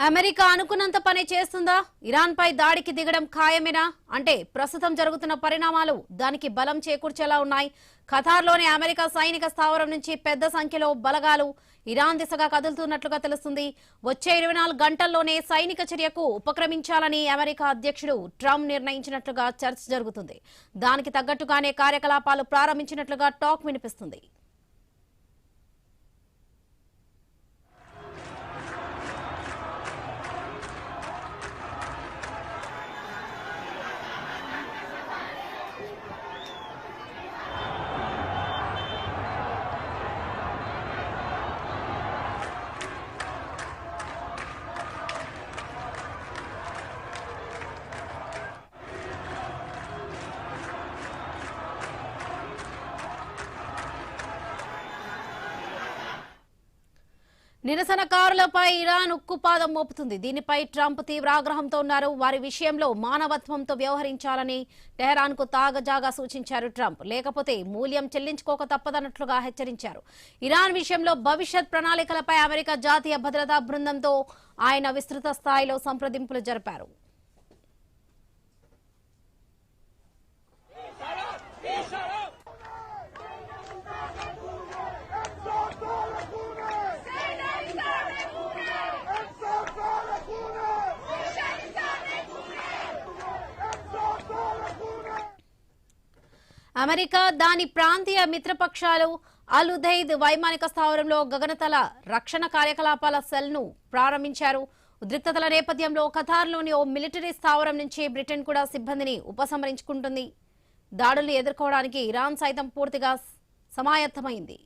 America అనుకున్నంత పని చేస్తుందా? ఇరాన్ పై దాడికి దిగడం ఖాయమేనా? అంటే ప్రస్తుతం జరుగుతున్న పరిణామాలు దానికి బలం చేకూర్చేలా ఉన్నాయి. ఖతార్లోని అమెరికా సైనిక స్థావరం నుంచి పెద్ద సంఖ్యలో బలగాలు ఇరాన్ దిశగా కదులుతున్నట్లుగా తెలుస్తుంది. వచ్చే 24 గంటల్లోనే సైనిక చర్యకు ఉపక్రమించాలని అమెరికా అధ్యక్షుడు ట్రంప్ నిర్ణయించినట్లుగా చర్చ జరుగుతుంది. దానికి తగ్గట్టుగానే కార్యకలాపాలు ప్రారంభించినట్లుగా టాక్ వినిపిస్తుంది. నిరసనకారులపై ఇరాన్ ఉక్కుపాదం మోపుతుంది. దీనిపై ట్రంప్ తీవ్ర ఆగ్రహంతో ఉన్నారు. వారి విషయంలో మానవత్వంతో వ్యవహరించాలని టెహరాన్కు తాగజాగా సూచించారు ట్రంప్. లేకపోతే మూల్యం చెల్లించుకోక తప్పదన్నట్లుగా హెచ్చరించారు. ఇరాన్ విషయంలో భవిష్యత్ ప్రణాళికలపై అమెరికా జాతీయ భద్రతా బృందంతో ఆయన విస్తృత స్థాయిలో సంప్రదింపులు జరిపారు. అమెరికా దాని ప్రాంతీయ మిత్రపక్షాలు అల్ ఉదైద్ వైమానిక స్థావరంలో గగనతల రక్షణ కార్యకలాపాల సెల్ను ప్రారంభించారు. ఉద్రిక్తతల నేపథ్యంలో ఖతార్లోని ఓ మిలిటరీ స్థావరం నుంచి బ్రిటన్ కూడా సిబ్బందిని ఉపసంహరించుకుంటుంది. దాడుల్ని ఎదుర్కోవడానికి ఇరాన్ సైతం పూర్తిగా సమాయత్తమైంది.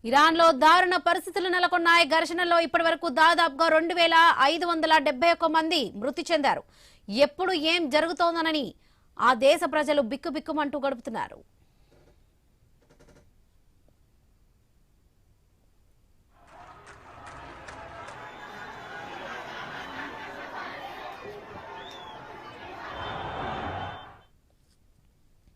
ఇరాన్లో దారుణ పరిస్థితులు నెలకొన్నాయి. ఘర్షణలో ఇప్పటి వరకు దాదాపుగా 2571 మంది మృతి చెందారు. ఎప్పుడు ఏం జరుగుతోందనని ఆ దేశ ప్రజలు బిక్కుబిక్కుమంటూ గడుపుతున్నారు.